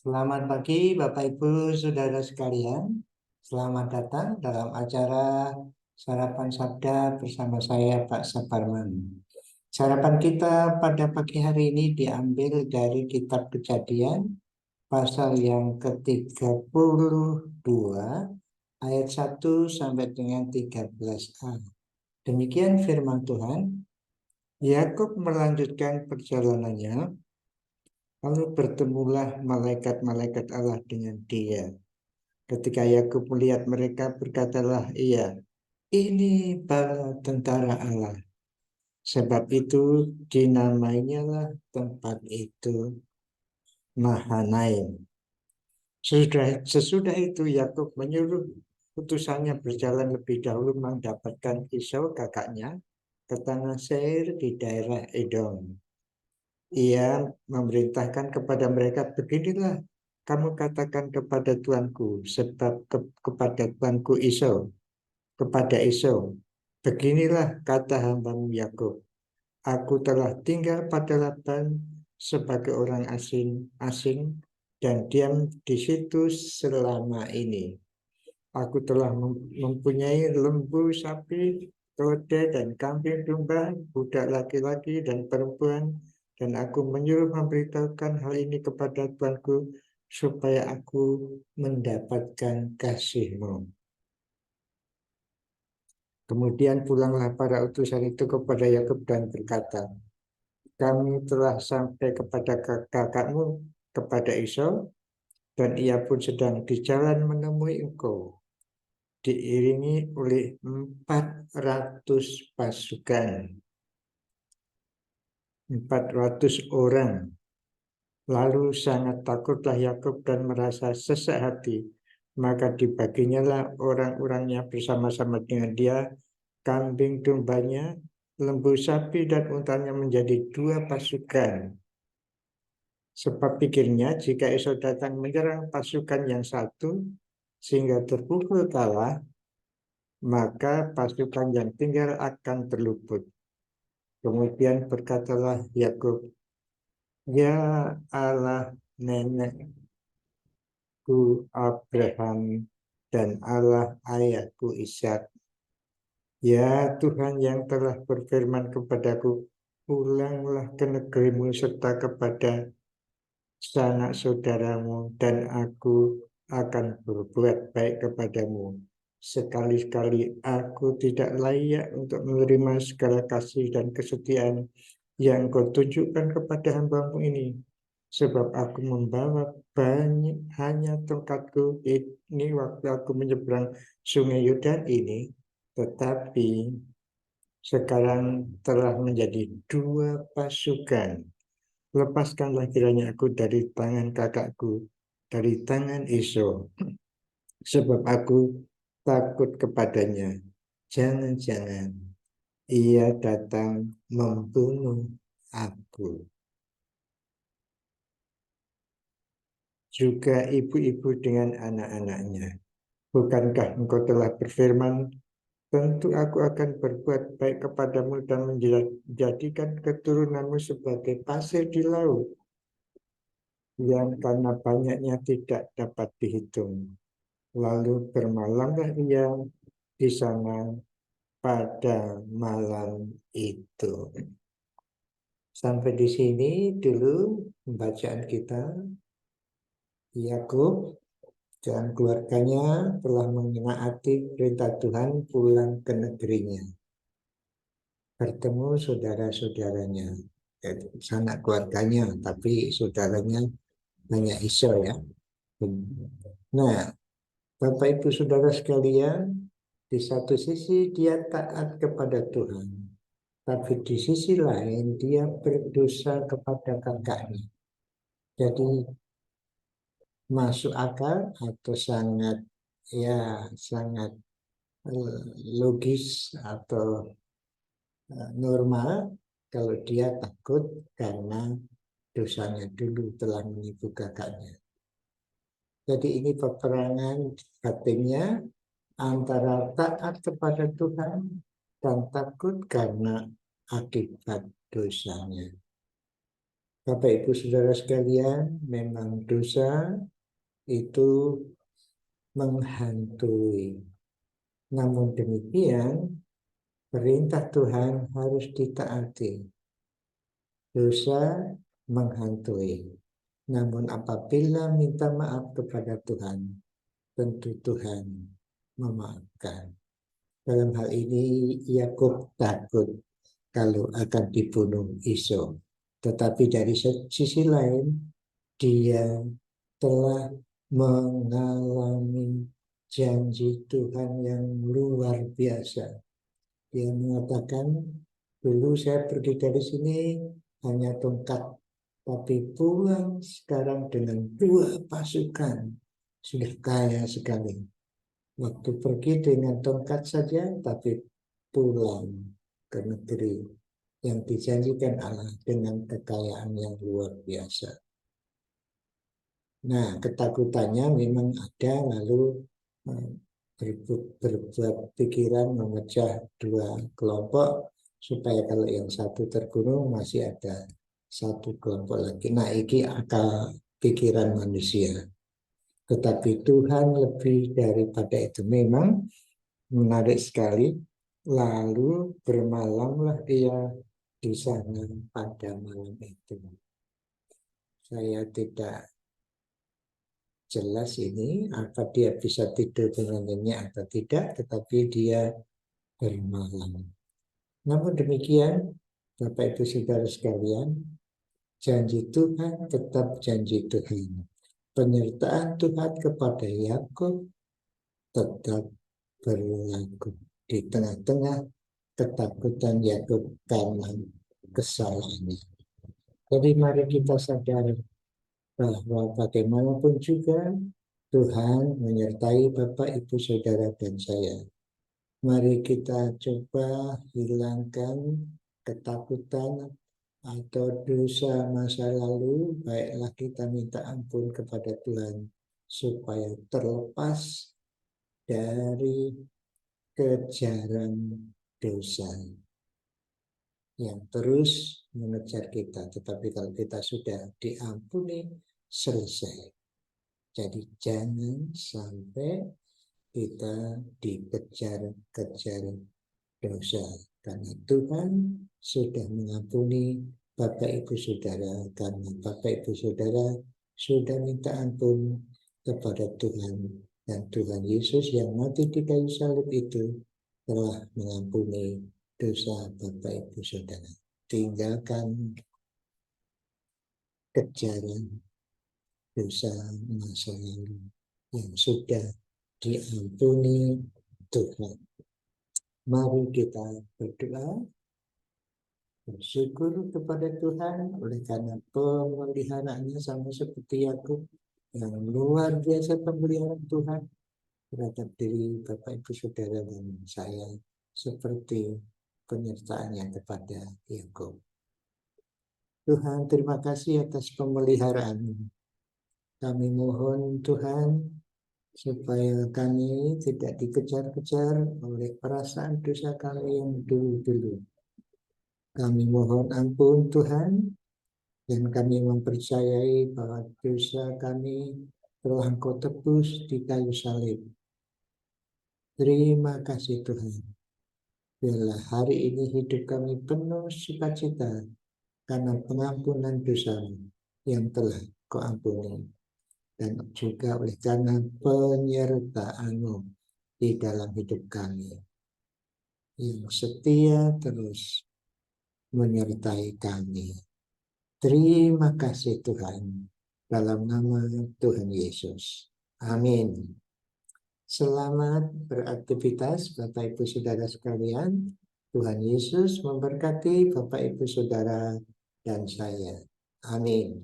Selamat pagi Bapak Ibu Saudara sekalian. Selamat datang dalam acara Sarapan Sabda bersama saya Pak Saparman. Sarapan kita pada pagi hari ini diambil dari Kitab Kejadian pasal yang ke-32 ayat 1 sampai dengan 13a. Demikian firman Tuhan. Yakub melanjutkan perjalanannya. Lalu bertemulah malaikat-malaikat Allah dengan dia. Ketika Yakub melihat mereka, berkatalah ia, ini bala tentara Allah. Sebab itu dinamainya lah tempat itu Mahanaim. Sesudah itu Yakub menyuruh utusannya berjalan lebih dahulu mendapatkan Esau kakaknya ke tanah Seir di daerah Edom. Ia memerintahkan kepada mereka, beginilah kamu katakan kepada tuanku, sebab kepada tuanku kepada Esau, beginilah kata hambamu Yakub, aku telah tinggal pada Laban sebagai orang asing dan diam di situ selama ini. Aku telah mempunyai lembu, sapi, keledai, dan kambing domba, budak laki-laki dan perempuan, dan aku menyuruh memberitahukan hal ini kepada tuanku, supaya aku mendapatkan kasih-Mu. Kemudian pulanglah para utusan itu kepada Yakub dan berkata, kami telah sampai kepada kakakmu, kepada Esau, dan ia pun sedang di jalan menemui engkau, diiringi oleh 400 pasukan, 400 orang. Lalu sangat takutlah Yakub dan merasa sesak hati. Maka dibaginya lah orang-orangnya bersama-sama dengan dia, kambing dombanya, lembu sapi dan untanya menjadi 2 pasukan. Sebab pikirnya jika Esau datang menyerang pasukan yang satu sehingga terpukul kalah, maka pasukan yang tinggal akan terluput. Kemudian berkatalah Yakub, ya Allah nenekku Abraham dan Allah ayahku Ishak, ya Tuhan yang telah berfirman kepadaku, pulanglah ke negerimu serta kepada sanak saudaramu, dan aku akan berbuat baik kepadamu. Sekali-kali aku tidak layak untuk menerima segala kasih dan kesetiaan yang kau tunjukkan kepada hambamu ini. Sebab aku membawa banyak hanya tongkatku ini waktu aku menyeberang sungai Yordan ini. Tetapi sekarang telah menjadi 2 pasukan. Lepaskanlah kiranya aku dari tangan kakakku, dari tangan Esau. Sebab aku takut kepadanya. Jangan-jangan ia datang membunuh aku. Juga ibu-ibu dengan anak-anaknya. Bukankah engkau telah berfirman, tentu aku akan berbuat baik kepadamu dan menjadikan keturunanmu sebagai pasir di laut, yang karena banyaknya tidak dapat dihitung. Lalu bermalamlah ia di sana pada malam itu. Sampai di sini dulu pembacaan kita. Yakub dan keluarganya telah menaati perintah Tuhan pulang ke negerinya. Bertemu saudara-saudaranya, sanak keluarganya, tapi saudaranya hanya Esau ya. Nah, Bapak Ibu Saudara sekalian, di satu sisi dia taat kepada Tuhan, tapi di sisi lain dia berdosa kepada kakaknya. Jadi masuk akal atau sangat logis atau normal kalau dia takut karena dosanya dulu telah menipu kakaknya. Jadi ini peperangan batinnya antara taat kepada Tuhan dan takut karena akibat dosanya. Bapak Ibu Saudara sekalian, memang dosa itu menghantui. Namun demikian, perintah Tuhan harus ditaati. Dosa menghantui. Namun apabila minta maaf kepada Tuhan, tentu Tuhan memaafkan. Dalam hal ini Yakub takut kalau akan dibunuh Esau. Tetapi dari sisi lain, dia telah mengalami janji Tuhan yang luar biasa. Dia mengatakan, dulu saya pergi dari sini hanya tongkat, tapi pulang sekarang dengan 2 pasukan. Sudah kaya sekali. Waktu pergi dengan tongkat saja, tapi pulang ke negeri yang dijanjikan Allah dengan kekayaan yang luar biasa. Nah, ketakutannya memang ada, lalu berbuat pikiran memecah 2 kelompok supaya kalau yang satu terbunuh masih ada 1 kelompok lagi. Nah, ini akal pikiran manusia. Tetapi Tuhan lebih daripada itu. Memang menarik sekali. Lalu bermalamlah dia di sana pada malam itu. Saya tidak jelas ini apa dia bisa tidur dengan nyenyak atau tidak, tetapi dia bermalam. Namun demikian, Bapak Ibu Saudara sekalian, janji Tuhan tetap janji Tuhan. Penyertaan Tuhan kepada Yakub tetap berlaku di tengah-tengah ketakutan Yakub karena kesalahannya. Jadi mari kita sadar bahwa bagaimanapun juga Tuhan menyertai Bapak, Ibu, Saudara, dan saya. Mari kita coba hilangkan ketakutan atau dosa masa lalu. Baiklah kita minta ampun kepada Tuhan supaya terlepas dari kejaran dosa yang terus mengejar kita. Tetapi kalau kita sudah diampuni, selesai. Jadi jangan sampai kita dikejar-kejar dosa. Karena Tuhan sudah mengampuni Bapak Ibu Saudara. Karena Bapak Ibu Saudara sudah minta ampun kepada Tuhan. Dan Tuhan Yesus yang mati di kayu salib itu telah mengampuni dosa Bapak Ibu Saudara. Tinggalkan kejaran dosa masa lalu yang sudah diampuni Tuhan. Mari kita berdoa, bersyukur kepada Tuhan oleh karena pemeliharaannya sama seperti Yakub yang luar biasa pemeliharaan Tuhan terhadap diri Bapak Ibu Saudara dan saya seperti penyertaannya kepada Yakub. Tuhan, terima kasih atas pemeliharaan-Mu. Kami mohon Tuhan supaya kami tidak dikejar-kejar oleh perasaan dosa kami yang dulu-dulu. Kami mohon ampun Tuhan, dan kami mempercayai bahwa dosa kami telah Engkau tebus di kayu salib. Terima kasih Tuhan. Biarlah hari ini hidup kami penuh sukacita karena pengampunan dosa yang telah Kau ampuni. Dan juga oleh karena penyertaan-Mu di dalam hidup kami yang setia terus menyertai kami. Terima kasih Tuhan, dalam nama Tuhan Yesus. Amin. Selamat beraktivitas Bapak Ibu Saudara sekalian. Tuhan Yesus memberkati Bapak Ibu Saudara dan saya. Amin.